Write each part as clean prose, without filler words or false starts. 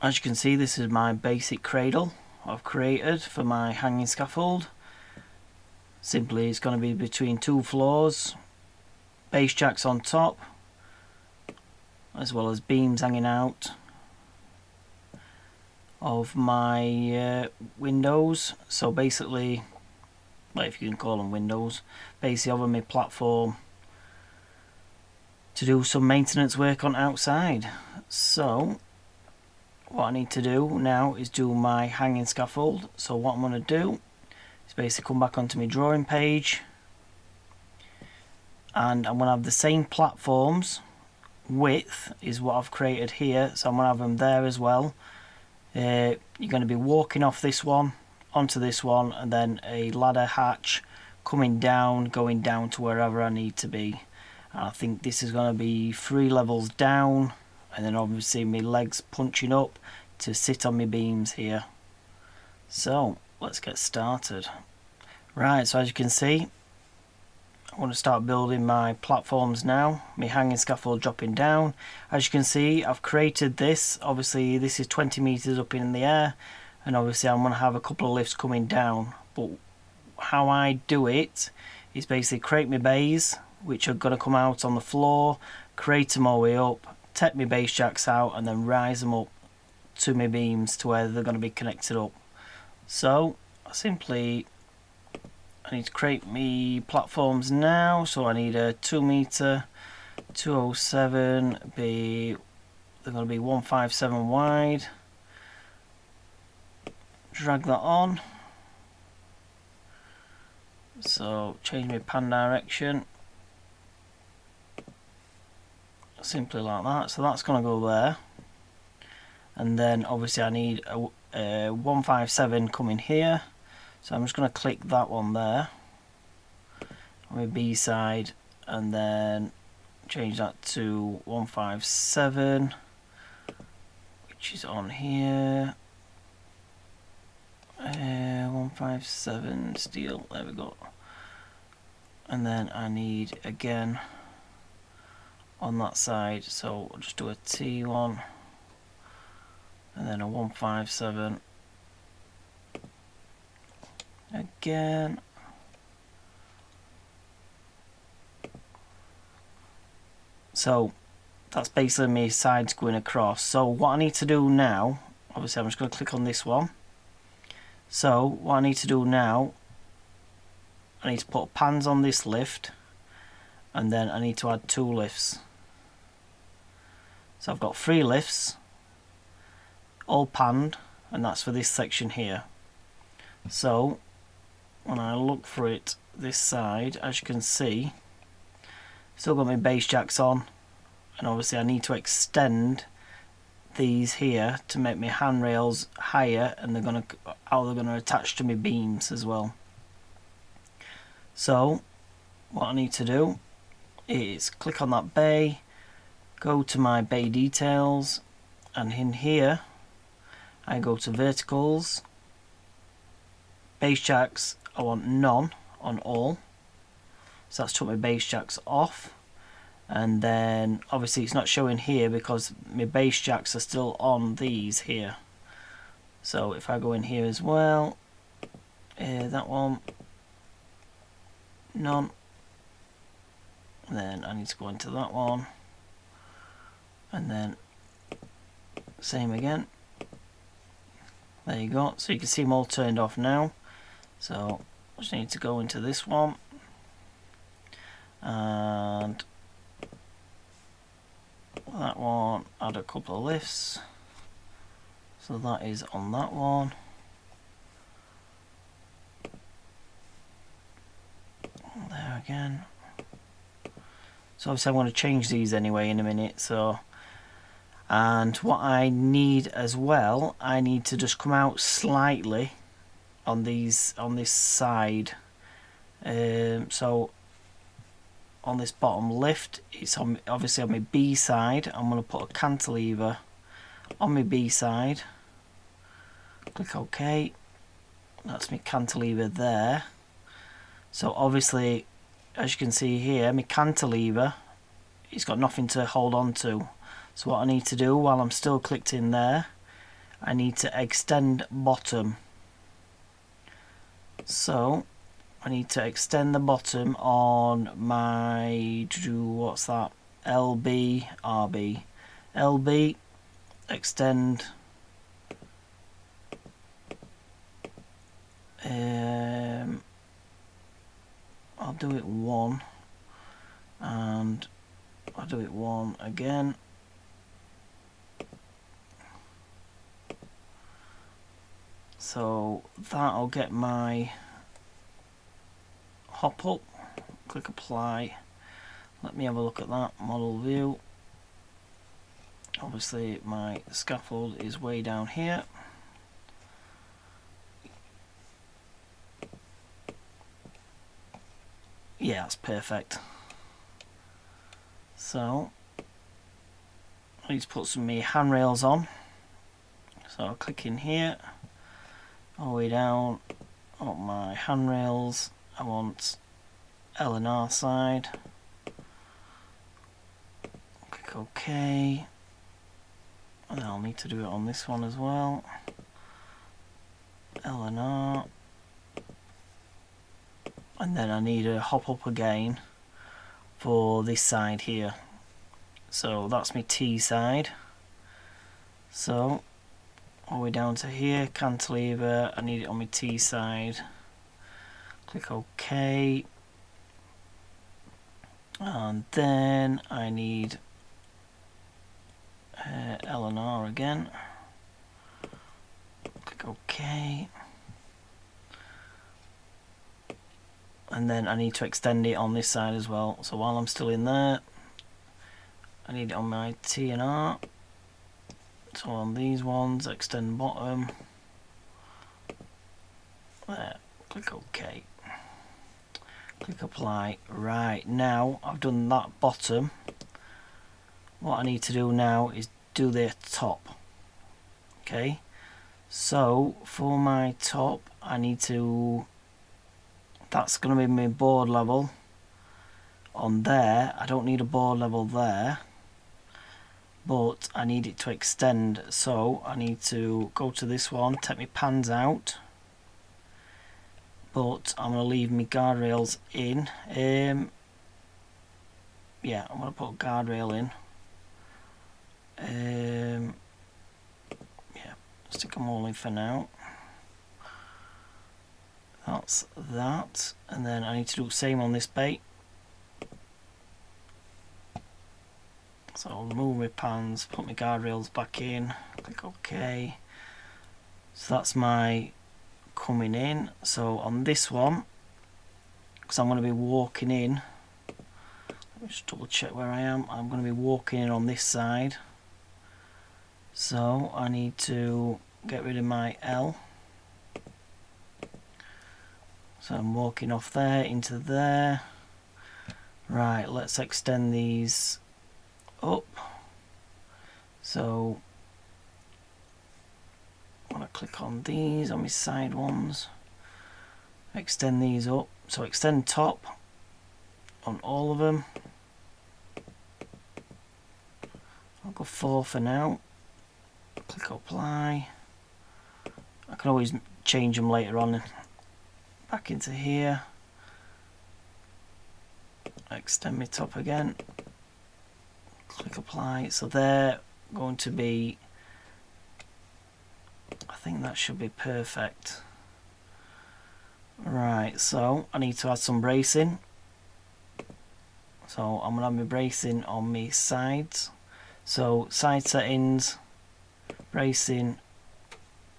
As you can see, this is my basic cradle I've created for my hanging scaffold. Simply, it's going to be between 2 floors, base jacks on top, as well as beams hanging out of my windows. So basically, well, if you can call them windows, basically over my platform to do some maintenance work on outside. So what I need to do now is do my hanging scaffold. So what I'm going to do is basically come back onto my drawing page, and I'm going to have the same platforms. Width is what I've created here, so I'm going to have them there as well. You're going to be walking off this one onto this one, and then a ladder hatch coming down, going down to wherever I need to be. And I think this is going to be 3 levels down, and then obviously my legs punching up to sit on my beams here. So let's get started. Right, so as you can see, I want to start building my platforms now. My hanging scaffold dropping down. As you can see, I've created this. Obviously this is 20 meters up in the air, and obviously I'm going to have a couple of lifts coming down. But how I do it is basically create my bays, which are going to come out on the floor, create them all the way up, take my base jacks out, and then rise them up to my beams to where they're going to be connected up. So I need to create me platforms now. So I need a 2 meter, 207, they're going to be 157 wide. Drag that on. So change my pan direction. Simply like that. So that's going to go there. And then obviously I need a 157 coming here. So I'm just going to click that one there on my B side, and then change that to 157, which is on here. 157 steel, there we go. And then I need again on that side, so I'll just do a T1 and then a 157 again. So that's basically my sides going across. So what I need to do now, obviously I'm just going to click on this one. So what I need to do now, I need to put pans on this lift, and then I need to add 2 lifts. So I've got 3 lifts, all panned, and that's for this section here. So when I look for it this side, as you can see, still got my base jacks on, and obviously I need to extend these here to make my handrails higher, and they're going to attach to my beams as well. So what I need to do is click on that bay, go to my bay details, and in here I go to verticals, base jacks. I want none on all, so that's took my base jacks off. And then obviously it's not showing here because my base jacks are still on these here. So if I go in here as well, that one, none. And then I need to go into that one, and then same again. There you go. So you can see them all turned off now. So I just need to go into this one, and that one, add a couple of lifts. So that is on that one. There again. So obviously I'm going to change these anyway in a minute. So, and what I need as well, I need to just come out slightly on these, on this side. So on this bottom lift, it's on, obviously on my B side. I'm going to put a cantilever on my B side. Click OK. That's my cantilever there. So obviously, as you can see here, my cantilever, it's got nothing to hold on to. So what I need to do while I'm still clicked in there I need to extend bottom. So I need to extend the bottom on my, what's that, LB, RB. LB, extend, I'll do it 1, and I'll do it 1 again. So that'll get my hop up. Click apply. Let me have a look at that model view. Obviously my scaffold is way down here. Yeah, that's perfect. So I need to put some of my handrails on. So I'll click in here, all the way down on my handrails. I want L and R side. Click OK. And then I'll need to do it on this one as well. L and R. And then I need to hop up again for this side here. So that's my T side. So all the way down to here, cantilever, I need it on my T side. Click OK. And then I need L and R again. Click OK. And then I need to extend it on this side as well. So while I'm still in there, I need it on my T and R. So on these ones, extend bottom. There, click OK. Click apply. Right, now I've done that bottom. What I need to do now is do the top. Okay, so for my top, I need to, that's going to be my board level on there. I don't need a board level there, but I need it to extend. So I need to go to this one, take my pans out, but I'm going to leave my guardrails in. Yeah, I'm going to put guardrail in. Yeah, stick them all in for now. That's that, and then I need to do the same on this bait. So I'll remove my pans, put my guardrails back in, click OK. So that's my coming in. So on this one, because I'm going to be walking in, let me just double check where I am. I'm going to be walking in on this side. So I need to get rid of my L. So I'm walking off there into there. Right, let's extend these up. So I'm going to click on these, on my side ones. Extend these up. So extend top on all of them. I'll go 4 for now. Click apply. I can always change them later on. Back into here. Extend my top again. Click apply. So they're going to be, I think that should be perfect. Right, so I need to add some bracing. So I'm going to have my bracing on my sides. So side settings, bracing,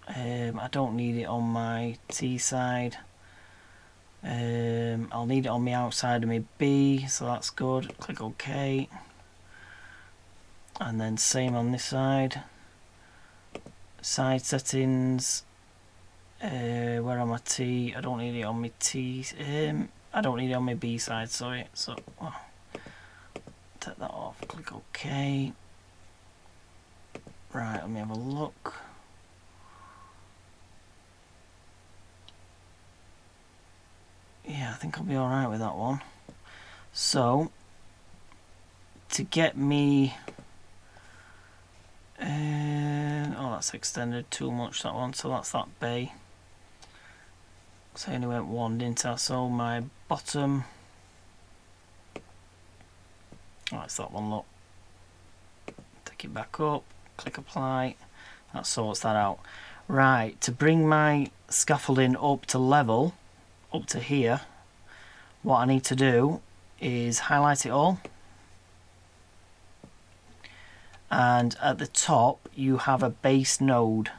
I don't need it on my T side. I'll need it on the outside of my B, so that's good. Click OK. And then same on this side. Side settings, where am I T? I don't need it on my T. I don't need it on my B side, sorry. So take that off, click OK. Right, let me have a look. Yeah, I think I'll be alright with that one. So, to get me Oh, that's extended too much, that one, so that's that bay. So I only went one, didn't I? So my bottom, oh, it's that one, look. Take it back up, click apply, that sorts that out. Right, to bring my scaffolding up to level, up to here, what I need to do is highlight it all. And at the top you have a base node.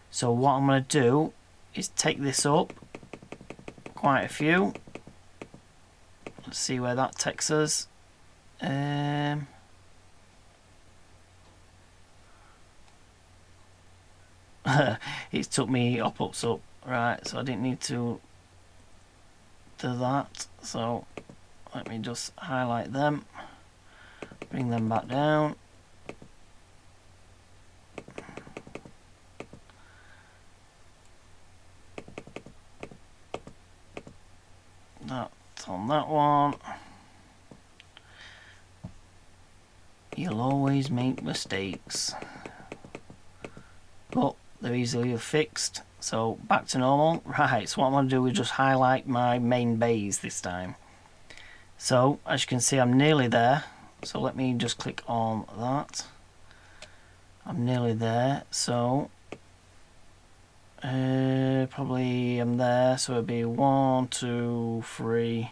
So what I'm going to do is take this up quite a few. Let's see where that takes us. It took me up. Right, so I didn't need to do that. So let me just highlight them, bring them back down. That's on that one. You'll always make mistakes, but they're easily fixed. So back to normal. Right, so what I'm going to do is just highlight my main bays this time. So as you can see, I'm nearly there. So let me just click on that. I'm nearly there. So probably I'm there. So it'll be 1, 2, 3,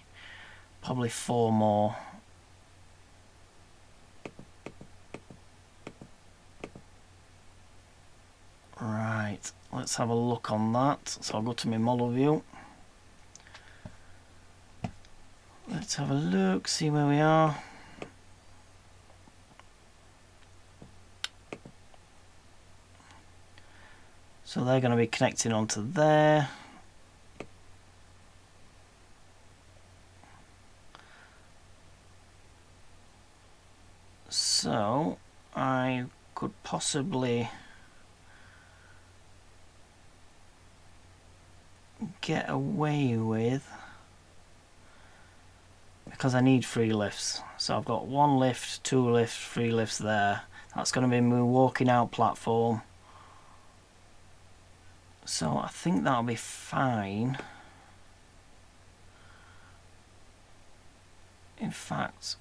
probably 4 more. Right, let's have a look on that. So I'll go to my model view. Let's have a look, see where we are. So they're going to be connecting onto there. So I could possibly get away with, because I need 3 lifts. So I've got 1 lift, 2 lifts, 3 lifts there. That's going to be my walking out platform. So I think that'll be fine. In fact,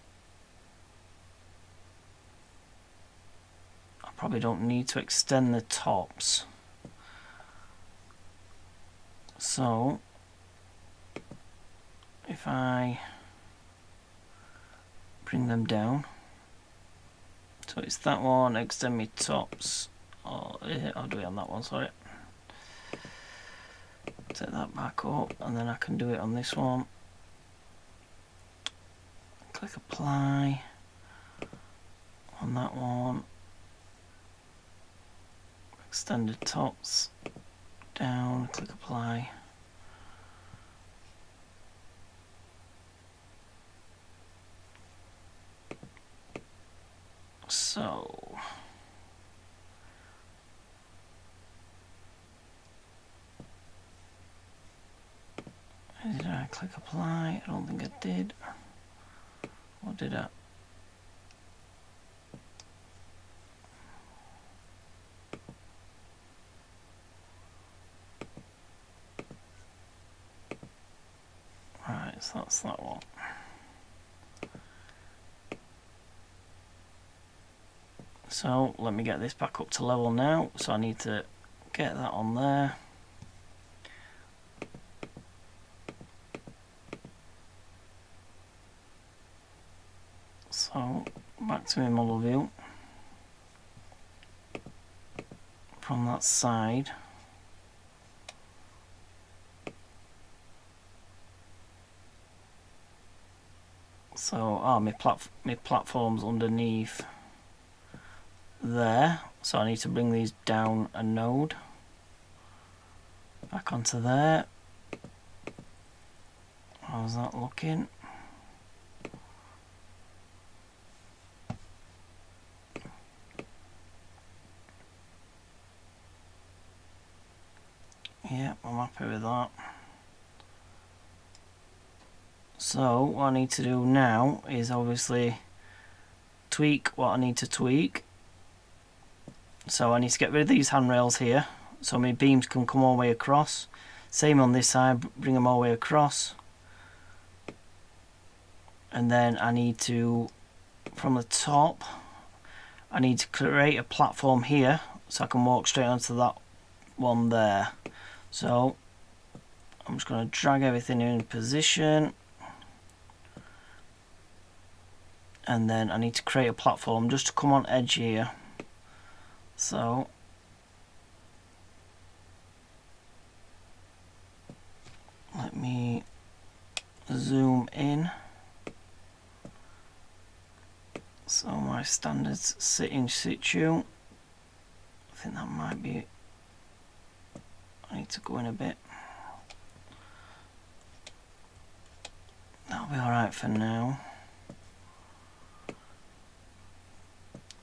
I probably don't need to extend the tops. So if I bring them down, so it's that one, extend my tops, I'll do it on that one, sorry. Take that back up, and then I can do it on this one. Click apply on that one. Extended tops down, click apply. So did I click apply? I don't think I did. Or did I? Right, so that's that one. So let me get this back up to level now. So I need to get that on there. So back to my model view. From that side. So my platform's underneath there. So I need to bring these down a node. Back onto there. How's that looking? Yeah, I'm happy with that. So what I need to do now is obviously tweak what I need to tweak. So I need to get rid of these handrails here so my beams can come all the way across. Same on this side, bring them all the way across. And then I need to, from the top, I need to create a platform here so I can walk straight onto that one there. So I'm just going to drag everything in position, and then I need to create a platform just to come on edge here. So let me zoom in so my standards sit in situ. I think that might be, I need to go in a bit. That'll be alright for now.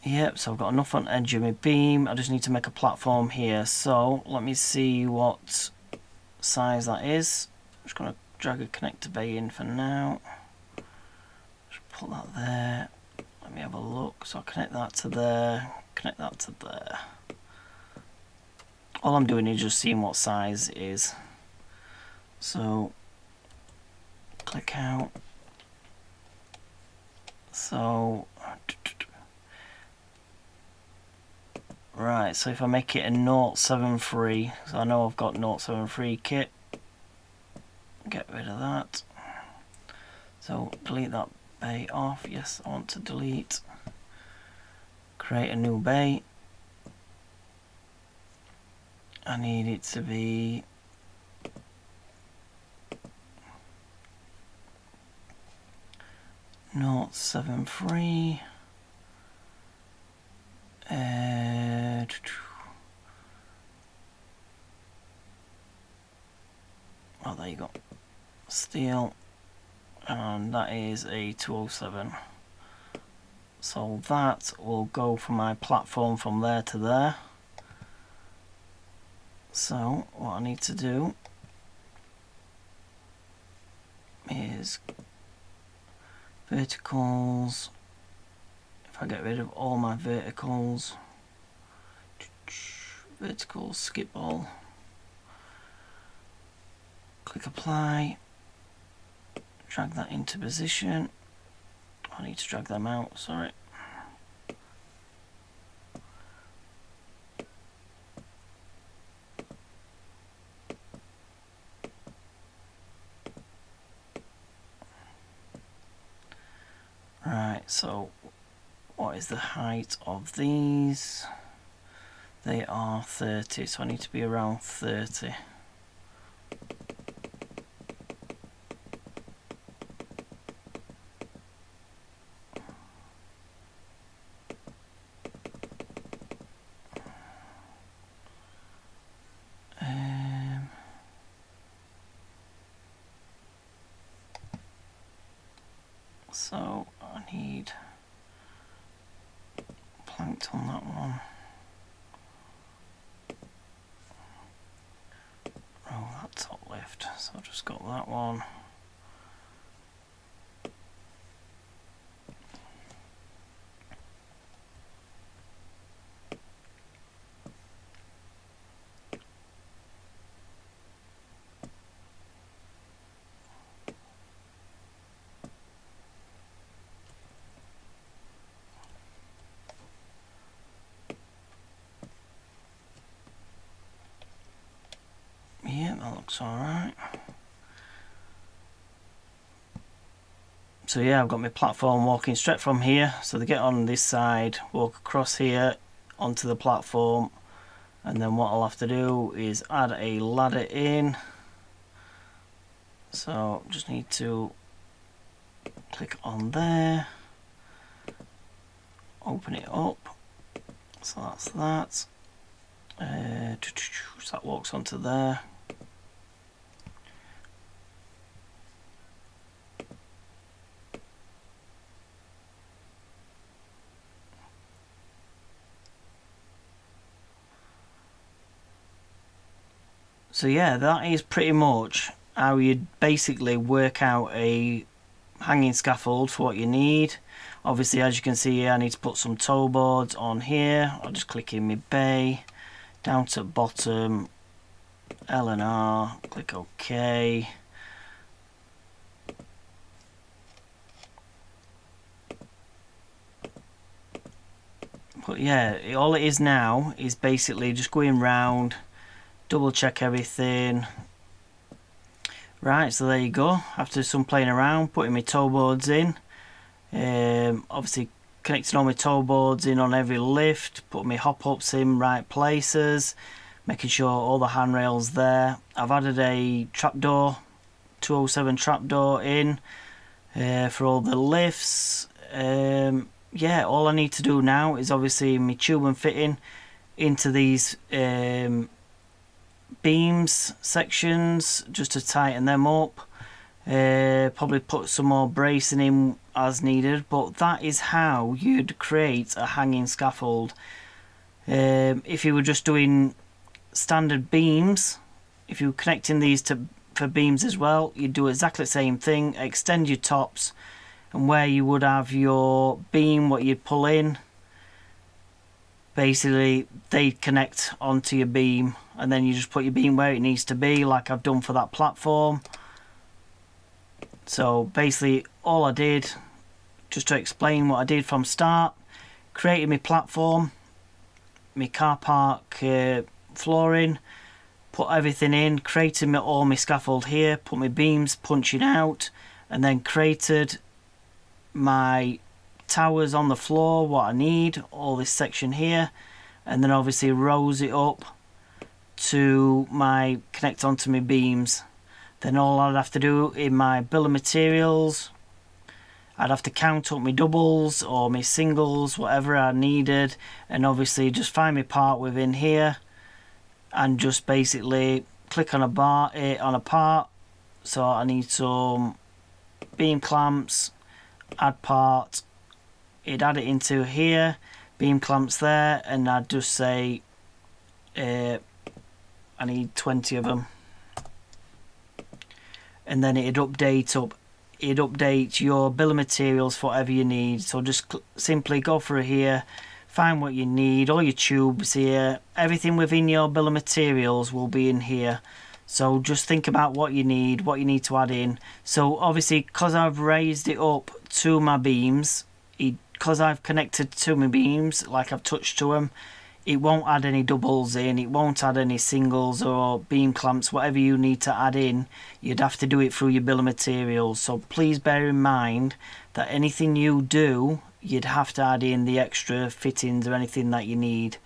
Yep, so I've got enough on edge of my beam. I just need to make a platform here. So let me see what size that is. I'm just going to drag a connector bay in for now. Just put that there. Let me have a look. So I'll connect that to there, connect that to there. All I'm doing is just seeing what size it is. So click out. So right, so if I make it a 073, so I know I've got 073 kit, get rid of that. So delete that bay off. Yes, I want to delete. Create a new bay. I need it to be Note 73. Oh, there you go. Steel, and that is a 207. So that will go from my platform from there to there. So what I need to do is verticals. If I get rid of all my verticals, verticals, skip all, click apply, drag that into position. I need to drag them out, sorry. Right, so what is the height of these? They are 30, so I need to be around 30. So I need planked on that one. Roll that top lift. So I've just got that one. Yeah, that looks alright. So yeah, I've got my platform walking straight from here. So they get on this side, walk across here onto the platform, and then what I'll have to do is add a ladder in. So just need to click on there, open it up. So that's that. So that walks onto there. So yeah, that is pretty much how you basically work out a hanging scaffold for what you need. Obviously, as you can see here, I need to put some toe boards on here. I'll just click in my bay, down to bottom, L and R, click OK. But yeah, all it is now is basically just going round, double check everything. Right, so there you go. After some playing around, putting my toe boards in, obviously connecting all my toe boards in on every lift, putting my hop ups in right places, making sure all the handrails there. I've added a trapdoor, 207 trapdoor in for all the lifts. Yeah, all I need to do now is obviously my tube and fitting into these beams sections just to tighten them up. Probably put some more bracing in as needed, but that is how you'd create a hanging scaffold. If you were just doing standard beams, if you were connecting these for beams as well, you'd do exactly the same thing. Extend your tops, and where you would have your beam, what you'd pull in, basically they'd connect onto your beam, and then you just put your beam where it needs to be, like I've done for that platform. So basically all I did, just to explain what I did from start, created my platform, my car park flooring, put everything in, created all my scaffold here, put my beams punching out, and then created my towers on the floor, what I need, all this section here, and then obviously rose it up to my connect onto my beams. Then all I'd have to do in my bill of materials, I'd have to count up my doubles or my singles, whatever I needed, and obviously just find my part within here and just basically click on a part. So I need some beam clamps, add part, it'd add it into here, beam clamps there, and I'd just say I need 20 of them, and then it'd update your bill of materials for whatever you need. So just simply go through here, find what you need, all your tubes here, everything within your bill of materials will be in here. So just think about what you need to add in. So obviously, because I've raised it up to my beams, because I've connected to my beams, like I've touched to them, it won't add any doubles in, it won't add any singles or beam clamps, whatever you need to add in, you'd have to do it through your bill of materials. So please bear in mind that anything you do, you'd have to add in the extra fittings or anything that you need.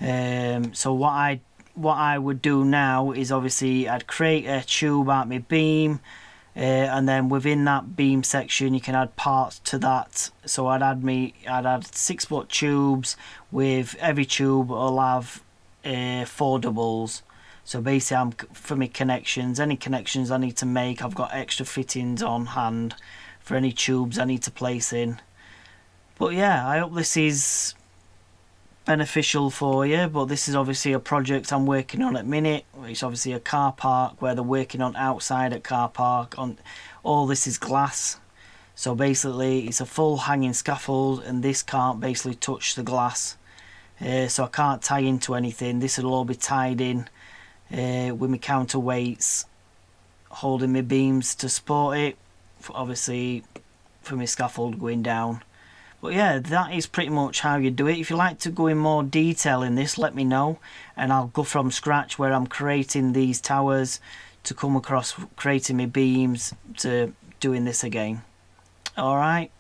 So what I would do now is obviously I'd create a tube at my beam, and then within that beam section you can add parts to that. So I'd add 6-foot tubes, with every tube will have 4 doubles. So basically for my connections, any connections I need to make, I've got extra fittings on hand for any tubes I need to place in. But yeah, I hope this is beneficial for you. But this is obviously a project I'm working on at minute. It's obviously a car park where they're working on outside at car park. On all this is glass, so basically it's a full hanging scaffold, and this can't basically touch the glass, so I can't tie into anything. This will all be tied in with my counterweights holding my beams to support it, obviously for my scaffold going down. But yeah, that is pretty much how you do it. If you'd like to go in more detail in this, let me know, and I'll go from scratch where I'm creating these towers to come across creating my beams to doing this again. Alright.